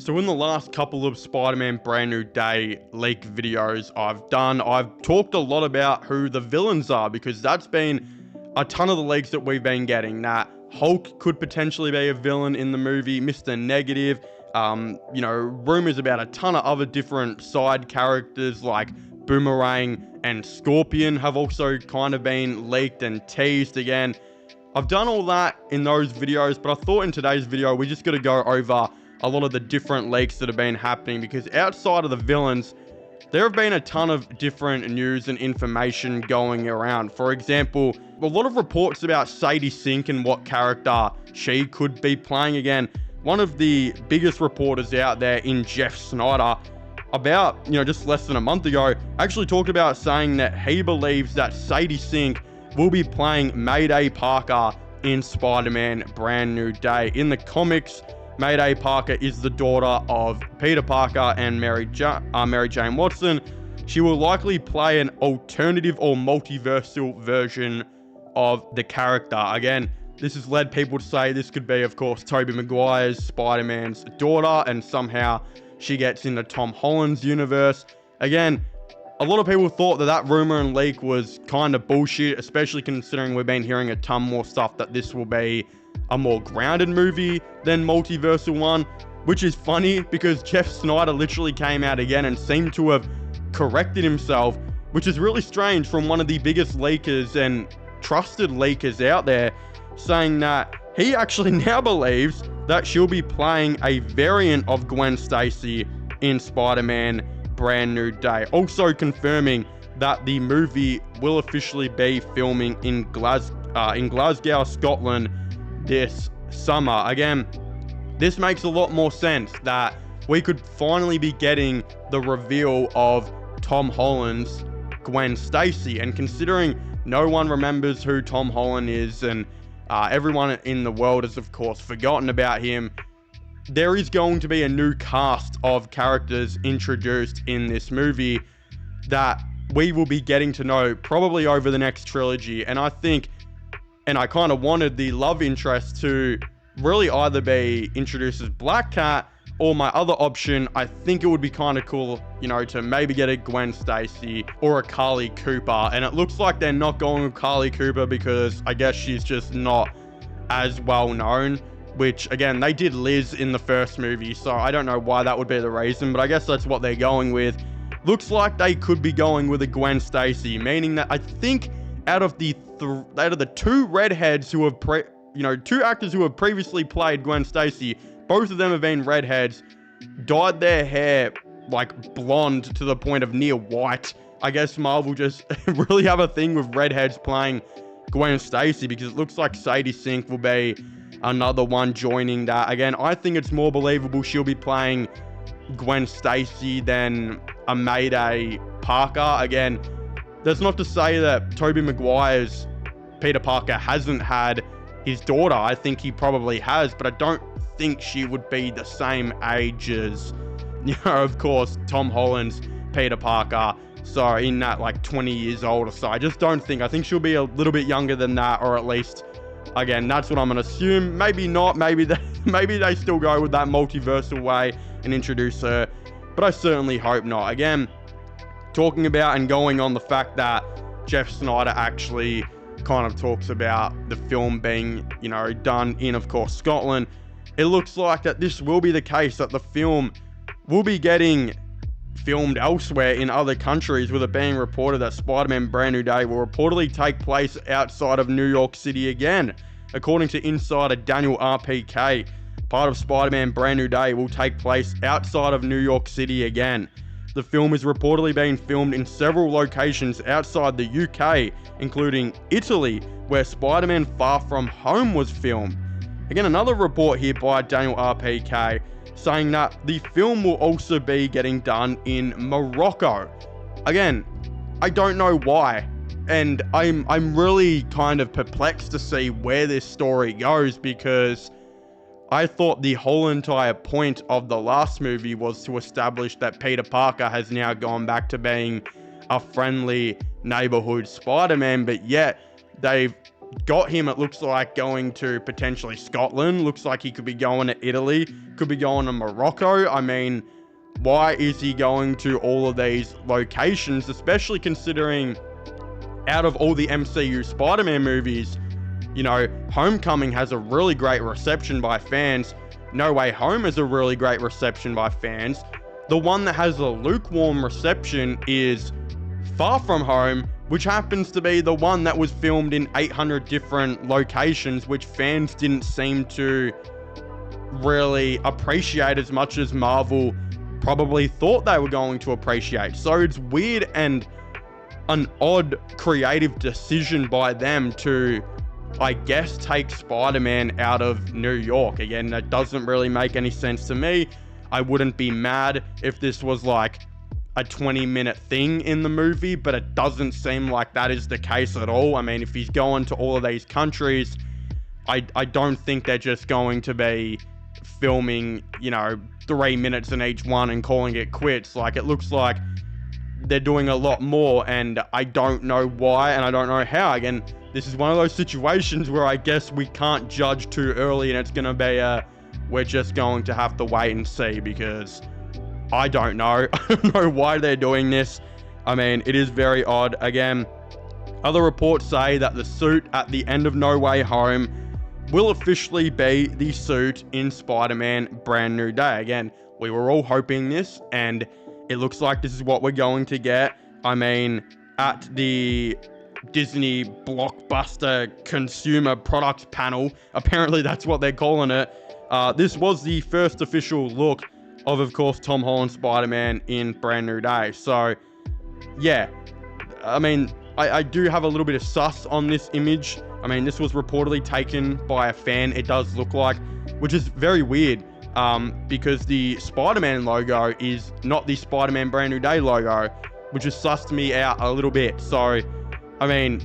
So in the last couple of Spider-Man Brand New Day leak videos I've talked a lot about who the villains are, because that's been a ton of the leaks that we've been getting. That Hulk could potentially be a villain in the movie, Mr. Negative, rumors about a ton of other different side characters like Boomerang and Scorpion have also kind of been leaked and teased again. I've done all that in those videos, but I thought in today's video we just got to go over a lot of the different leaks that have been happening, because outside of the villains, there have been a ton of different news and information going around. For example, a lot of reports about Sadie Sink and what character she could be playing. Again, one of the biggest reporters out there in Jeff Snyder, about, just less than a month ago, actually talked about saying that he believes that Sadie Sink will be playing Mayday Parker in Spider-Man Brand New Day. In the comics, Mayday Parker is the daughter of Peter Parker and Mary Jane Watson. She will likely play an alternative or multiversal version of the character. Again, this has led people to say this could be, of course, Tobey Maguire's Spider-Man's daughter, and somehow she gets into Tom Holland's universe. Again, a lot of people thought that rumor and leak was kind of bullshit, especially considering we've been hearing a ton more stuff that this will be a more grounded movie than multiversal one, which is funny because Jeff Snyder literally came out again and seemed to have corrected himself, which is really strange from one of the biggest leakers and trusted leakers out there, saying that he actually now believes that she'll be playing a variant of Gwen Stacy in Spider-Man Brand New Day. Also confirming that the movie will officially be filming in Glasgow, Scotland this summer. Again, this makes a lot more sense that we could finally be getting the reveal of Tom Holland's Gwen Stacy. And considering no one remembers who Tom Holland is, and everyone in the world has, of course, forgotten about him, there is going to be a new cast of characters introduced in this movie that we will be getting to know probably over the next trilogy. And I think, and I kind of wanted the love interest to really either be introduced as Black Cat, or my other option, I think it would be kind of cool, to maybe get a Gwen Stacy or a Carly Cooper. And it looks like they're not going with Carly Cooper because I guess she's just not as well known, which again, they did Liz in the first movie, so I don't know why that would be the reason, but I guess that's what they're going with. Looks like they could be going with a Gwen Stacy, meaning that I think out of the two redheads who have two actors who have previously played Gwen Stacy, both of them have been redheads, dyed their hair like blonde to the point of near white. I guess Marvel just really have a thing with redheads playing Gwen Stacy, because it looks like Sadie Sink will be another one joining that. Again, I think it's more believable she'll be playing Gwen Stacy than a Mayday Parker. Again, that's not to say that Tobey Maguire's Peter Parker hasn't had his daughter. I think he probably has, but I don't think she would be the same age as, of course, Tom Holland's Peter Parker. So in that, like 20 years old or so. I just don't think. I think she'll be a little bit younger than that, or at least, again, that's what I'm going to assume. Maybe not. Maybe they still go with that multiversal way and introduce her, but I certainly hope not. Again, talking about and going on the fact that Jeff Snyder actually kind of talks about the film being, done in, of course, Scotland. It looks like that this will be the case, that the film will be getting filmed elsewhere in other countries, with it being reported that Spider-Man Brand New Day will reportedly take place outside of New York City again. According to insider Daniel RPK, part of Spider-Man Brand New Day will take place outside of New York City again. The film is reportedly being filmed in several locations outside the UK, including Italy, where Spider-Man Far From Home was filmed. Again, another report here by Daniel RPK saying that the film will also be getting done in Morocco. Again, I don't know why, and I'm really kind of perplexed to see where this story goes, because I thought the whole entire point of the last movie was to establish that Peter Parker has now gone back to being a friendly neighborhood Spider-Man, but yet they've got him, it looks like, going to potentially Scotland. Looks like he could be going to Italy, could be going to Morocco. I mean, why is he going to all of these locations, especially considering out of all the MCU Spider-Man movies, you know, Homecoming has a really great reception by fans. No Way Home has a really great reception by fans. The one that has a lukewarm reception is Far From Home, which happens to be the one that was filmed in 800 different locations, which fans didn't seem to really appreciate as much as Marvel probably thought they were going to appreciate. So it's weird and an odd creative decision by them to, I guess, take Spider-Man out of New York. Again, that doesn't really make any sense to me. I wouldn't be mad if this was like a 20-minute thing in the movie, but it doesn't seem like that is the case at all. I mean, if he's going to all of these countries, I don't think they're just going to be filming, you know, 3 minutes in each one and calling it quits. Like, it looks like they're doing a lot more, and I don't know why, and I don't know how. Again, this is one of those situations where I guess we can't judge too early, and it's going to be we're just going to have to wait and see, because I don't know. I don't know why they're doing this. I mean, it is very odd. Again, other reports say that the suit at the end of No Way Home will officially be the suit in Spider-Man Brand New Day. Again, we were all hoping this, and it looks like this is what we're going to get. I mean, at the Disney Blockbuster Consumer Products Panel, apparently that's what they're calling it, this was the first official look of course, Tom Holland's Spider-Man in Brand New Day. So, yeah, I mean, I do have a little bit of sus on this image. I mean, this was reportedly taken by a fan, it does look like, which is very weird, because the Spider-Man logo is not the Spider-Man Brand New Day logo, which has sussed me out a little bit. So, I mean,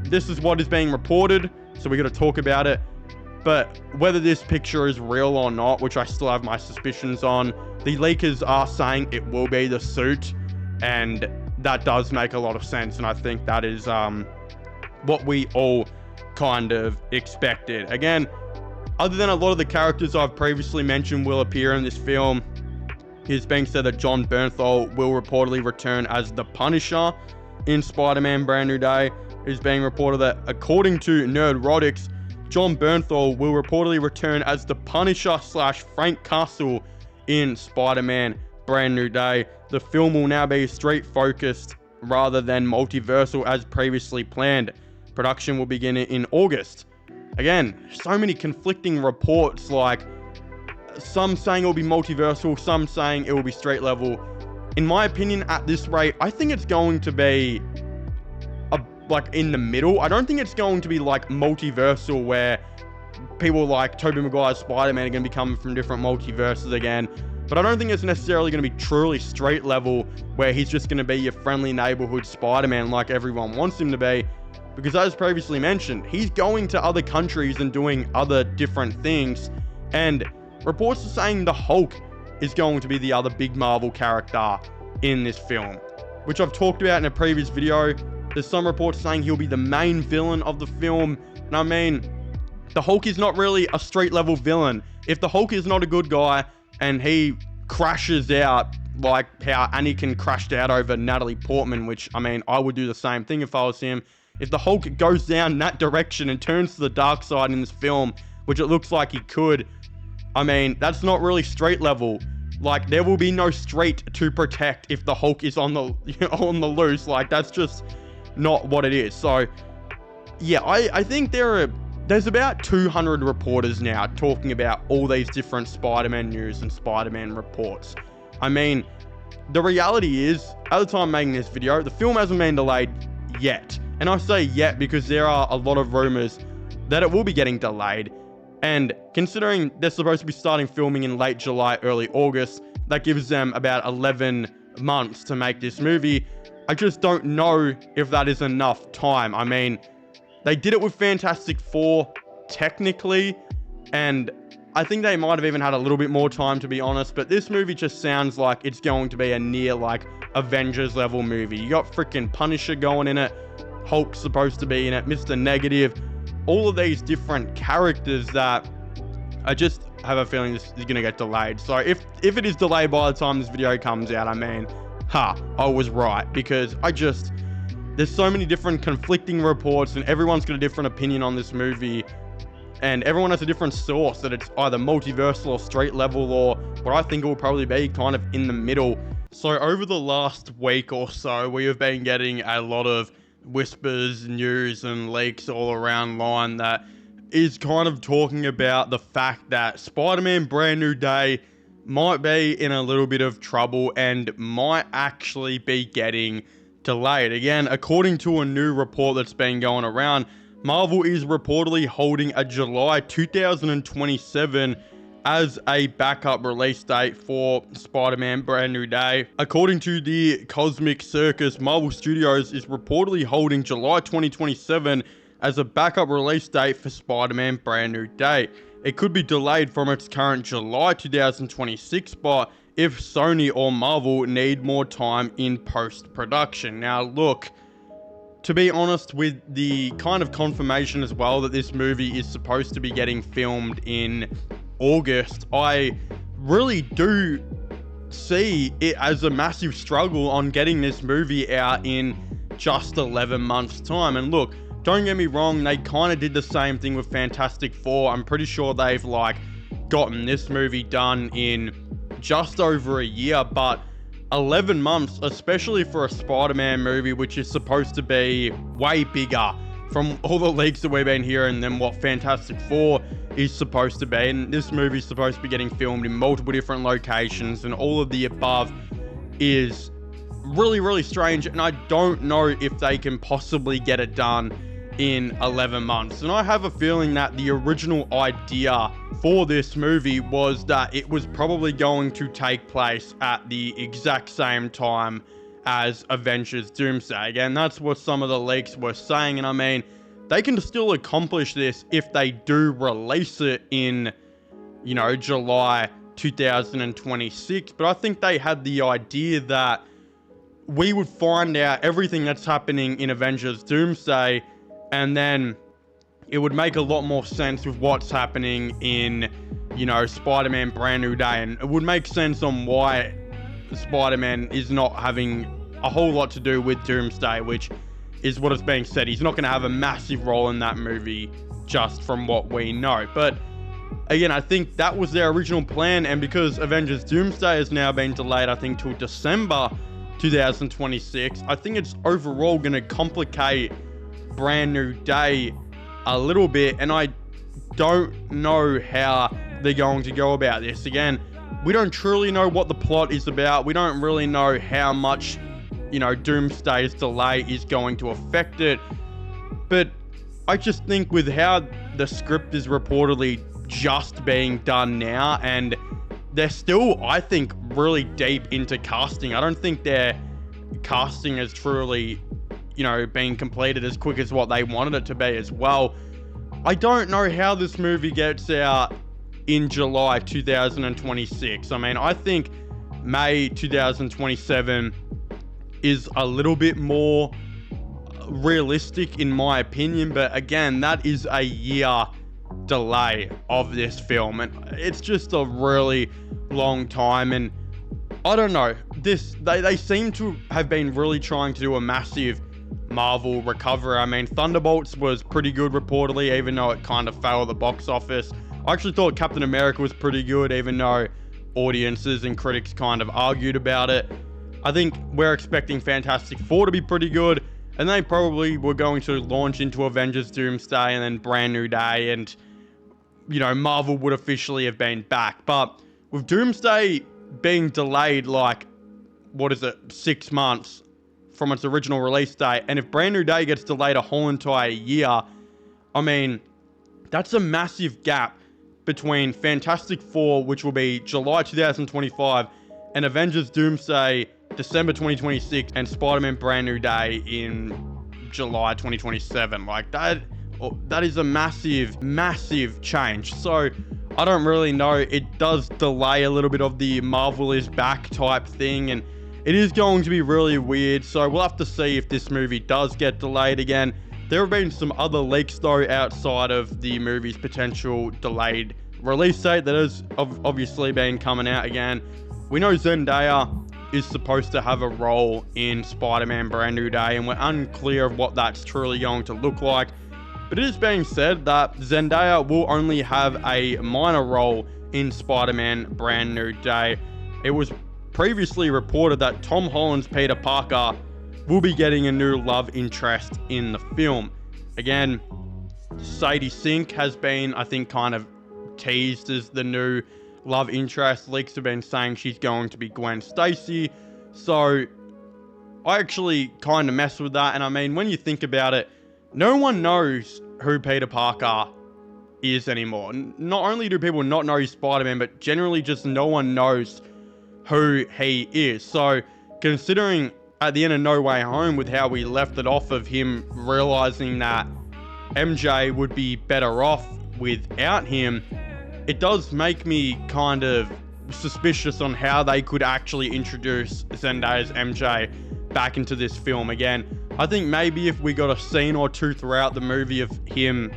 this is what is being reported, so we got to talk about it. But whether this picture is real or not, which I still have my suspicions on, the leakers are saying it will be the suit, and that does make a lot of sense, and I think that is what we all kind of expected. Again, other than a lot of the characters I've previously mentioned will appear in this film, it's being said that Jon Bernthal will reportedly return as the Punisher in Spider-Man Brand New Day. It is being reported that, according to Nerdrotics, Jon Bernthal will reportedly return as the Punisher / Frank Castle in Spider-Man Brand New Day. The film will now be street-focused rather than multiversal as previously planned. Production will begin in August. Again, so many conflicting reports, like some saying it will be multiversal, some saying it will be straight level. In my opinion, at this rate, I think it's going to be like in the middle. I don't think it's going to be like multiversal where people like Tobey Maguire's Spider-Man are going to be coming from different multiverses again. But I don't think it's necessarily going to be truly straight level where he's just going to be your friendly neighborhood Spider-Man like everyone wants him to be. Because as previously mentioned, he's going to other countries and doing other different things. And reports are saying the Hulk is going to be the other big Marvel character in this film, which I've talked about in a previous video. There's some reports saying he'll be the main villain of the film. And I mean, the Hulk is not really a straight level villain. If the Hulk is not a good guy and he crashes out like how Anakin crashed out over Natalie Portman, which, I mean, I would do the same thing if I was him. If the Hulk goes down that direction and turns to the dark side in this film, which it looks like he could, I mean, that's not really straight level. Like, there will be no street to protect if the Hulk is on the on the loose. Like, that's just not what it is. So, yeah, I think there's about 200 reporters now talking about all these different Spider-Man news and Spider-Man reports. I mean, the reality is, at the time of making this video, the film hasn't been delayed yet. And I say yet because there are a lot of rumors that it will be getting delayed. And considering they're supposed to be starting filming in late July, early August, that gives them about 11 months to make this movie. I just don't know if that is enough time. I mean, they did it with Fantastic Four, technically, and I think they might have even had a little bit more time, to be honest, but this movie just sounds like it's going to be a near, like, Avengers level movie. You got freaking Punisher going in it, Hulk's supposed to be in it, Mr. Negative, all of these different characters that I just have a feeling this is going to get delayed. So if it is delayed by the time this video comes out, I mean, I was right, because there's so many different conflicting reports and everyone's got a different opinion on this movie. And everyone has a different source, that it's either multiversal or straight level, or what I think it will probably be kind of in the middle. So over the last week or so, we have been getting a lot of whispers, news, and leaks all around line that is kind of talking about the fact that Spider-Man Brand New Day might be in a little bit of trouble and might actually be getting delayed. Again, according to a new report that's been going around, Marvel is reportedly holding a July 2027 as a backup release date for Spider-Man Brand New Day. According to the Cosmic Circus, Marvel Studios is reportedly holding July 2027 as a backup release date for Spider-Man Brand New Day. It could be delayed from its current July 2026 spot if Sony or Marvel need more time in post-production. Now look, to be honest, with the kind of confirmation as well that this movie is supposed to be getting filmed in August, I really do see it as a massive struggle on getting this movie out in just 11 months time. And look, don't get me wrong, they kind of did the same thing with Fantastic Four. I'm pretty sure they've gotten this movie done in just over a year, but 11 months, especially for a Spider-Man movie, which is supposed to be way bigger from all the leaks that we've been hearing than what Fantastic Four is supposed to be. And this movie is supposed to be getting filmed in multiple different locations, and all of the above is really, really strange. And I don't know if they can possibly get it done in 11 months. And I have a feeling that the original idea for this movie was that it was probably going to take place at the exact same time as Avengers Doomsday. Again, that's what some of the leaks were saying, and I mean, they can still accomplish this if they do release it in, July 2026, but I think they had the idea that we would find out everything that's happening in Avengers Doomsday, and then it would make a lot more sense with what's happening in, Spider-Man Brand New Day. And it would make sense on why Spider-Man is not having a whole lot to do with Doomsday, which is what is being said. He's not going to have a massive role in that movie, just from what we know. But again, I think that was their original plan. And because Avengers Doomsday has now been delayed, I think, till December 2026, I think it's overall going to complicate Brand New Day a little bit, and I don't know how they're going to go about this. Again, we don't truly know what the plot is about. We don't really know how much, Doomsday's delay is going to affect it. But I just think with how the script is reportedly just being done now, and they're still, I think, really deep into casting. I don't think their casting is truly being completed as quick as what they wanted it to be as well. I don't know how this movie gets out in July 2026. I mean, I think May 2027 is a little bit more realistic in my opinion, but again, that is a year delay of this film, and it's just a really long time. And I don't know, they seem to have been really trying to do a massive Marvel recovery. I mean, Thunderbolts was pretty good reportedly, even though it kind of failed the box office. I actually thought Captain America was pretty good, even though audiences and critics kind of argued about it. I think we're expecting Fantastic Four to be pretty good, and they probably were going to launch into Avengers Doomsday and then Brand New Day, and Marvel would officially have been back. But with Doomsday being delayed 6 months from its original release date, and if Brand New Day gets delayed a whole entire year, I mean, that's a massive gap between Fantastic Four, which will be July 2025, and Avengers Doomsday December 2026, and Spider-Man Brand New Day in July 2027. That is a massive change. So I don't really know. It does delay a little bit of the Marvel is back type thing, and it is going to be really weird. So we'll have to see if this movie does get delayed again. There have been some other leaks though outside of the movie's potential delayed release date that has obviously been coming out again. We know Zendaya is supposed to have a role in Spider-Man Brand New Day, and we're unclear of what that's truly going to look like. But it is being said that Zendaya will only have a minor role in Spider-Man Brand New Day. It was previously reported that Tom Holland's Peter Parker will be getting a new love interest in the film. Again, Sadie Sink has been, I think, kind of teased as the new love interest. Leaks have been saying she's going to be Gwen Stacy. So I actually kind of mess with that. And I mean, when you think about it, no one knows who Peter Parker is anymore. Not only do people not know he's Spider-Man, but generally just no one knows who he is. So considering at the end of No Way Home, with how we left it off of him realizing that MJ would be better off without him, it does make me kind of suspicious on how they could actually introduce Zendaya's MJ back into this film again. I think maybe if we got a scene or two throughout the movie of him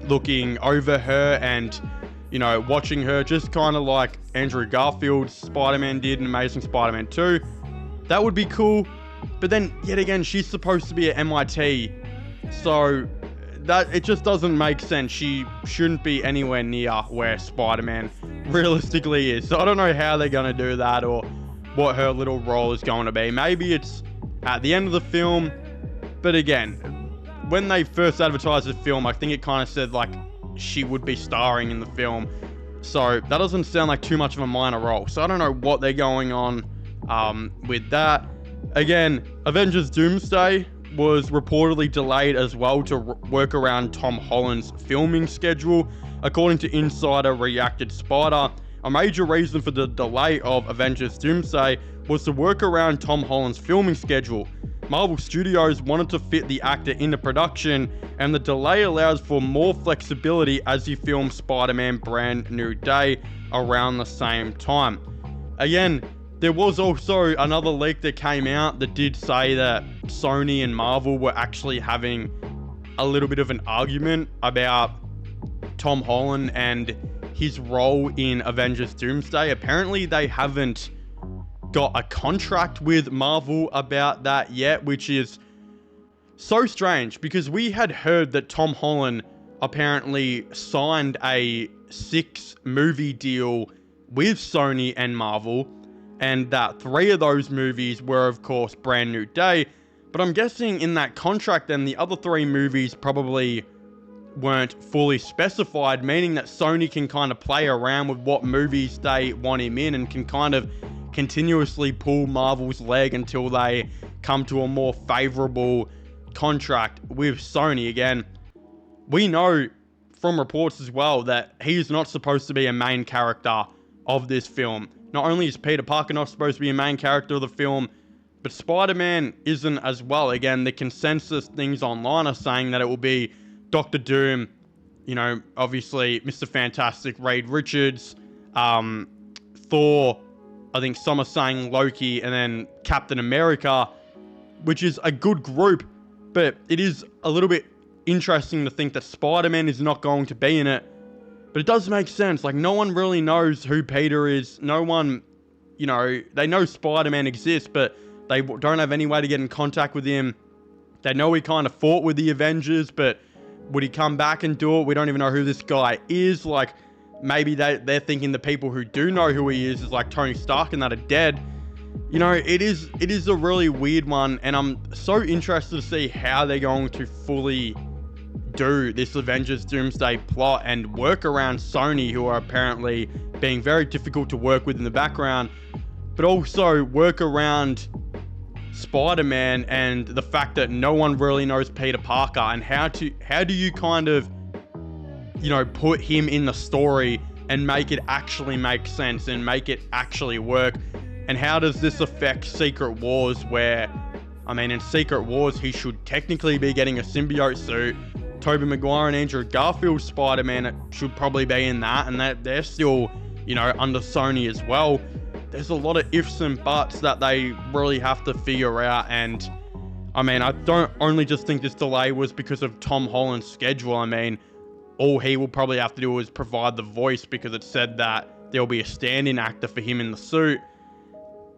looking over her and, you know, watching her, just kind of like Andrew Garfield's Spider-Man did in Amazing Spider-Man 2, that would be cool. But then, yet again, she's supposed to be at MIT, so that it just doesn't make sense. She shouldn't be anywhere near where Spider-Man realistically is. So I don't know how they're going to do that or what her little role is going to be. Maybe it's at the end of the film. But again, when they first advertised the film, I think it kind of said like she would be starring in the film. So that doesn't sound like too much of a minor role. So I don't know what they're going on with that. Again, Avengers Doomsday was reportedly delayed as well to work around Tom Holland's filming schedule. According to Insider Reacted Spider, a major reason for the delay of Avengers Doomsday was to work around Tom Holland's filming schedule. Marvel Studios wanted to fit the actor into production, and the delay allows for more flexibility as he films Spider-Man Brand New Day around the same time. Again, there was also another leak that came out that did say that Sony and Marvel were actually having a little bit of an argument about Tom Holland and his role in Avengers Doomsday. Apparently they haven't got a contract with Marvel about that yet, which is so strange because we had heard that Tom Holland apparently signed a 6-movie deal with Sony and Marvel, and that 3 of those movies were, of course, Brand New Day. But I'm guessing in that contract, then the other 3 movies probably weren't fully specified, meaning that Sony can kind of play around with what movies they want him in and can kind of continuously pull Marvel's leg until they come to a more favorable contract with Sony. Again, we know from reports as well that he's not supposed to be a main character of this film. Not only is Peter Parker not supposed to be a main character of the film, but Spider-Man isn't as well. Again, the consensus things online are saying that it will be Doctor Doom, you know, obviously Mr. Fantastic, Reed Richards, Thor, I think some are saying Loki, and then Captain America, which is a good group, but it is a little bit interesting to think that Spider-Man is not going to be in it. But it does make sense. Like, no one really knows who Peter is. No one, you know, they know Spider-Man exists, but they don't have any way to get in contact with him. They know he kind of fought with the Avengers, but would he come back and do it? We don't even know who this guy is. Like, maybe they're thinking the people who do know who he is like Tony Stark and that are dead. You know, it is a really weird one, and I'm so interested to see how they're going to fully do this Avengers Doomsday plot and work around Sony, who are apparently being very difficult to work with in the background, but also work around Spider-Man and the fact that no one really knows Peter Parker, and how do you kind of, you know, put him in the story and make it actually make sense and make it actually work. And how does this affect Secret Wars, where, I mean, in Secret Wars, he should technically be getting a symbiote suit. Tobey Maguire and Andrew Garfield's Spider-Man should probably be in that, and that they're still, you know, under Sony as well. There's a lot of ifs and buts that they really have to figure out, and I mean, I don't only just think this delay was because of Tom Holland's schedule. I mean, all he will probably have to do is provide the voice, because it said that there'll be a stand-in actor for him in the suit.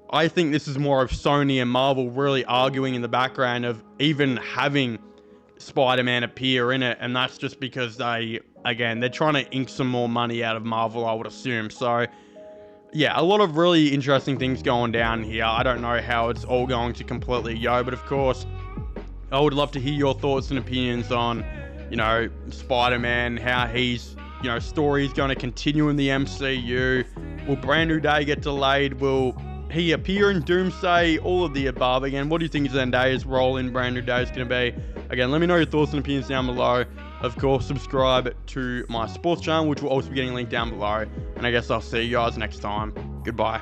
I think this is more of Sony and Marvel really arguing in the background of even having Spider-Man appear in it, and that's just because they're trying to ink some more money out of Marvel, I would assume. So yeah, a lot of really interesting things going down here. I don't know how it's all going to completely go, but of course, I would love to hear your thoughts and opinions on, Spider-Man, how his, story is going to continue in the MCU. Will Brand New Day get delayed? Will he appear in Doomsday? All of the above. Again, what do you think Zendaya's role in Brand New Day is going to be? Again, let me know your thoughts and opinions down below. Of course, subscribe to my sports channel, which will also be getting linked down below. And I guess I'll see you guys next time. Goodbye.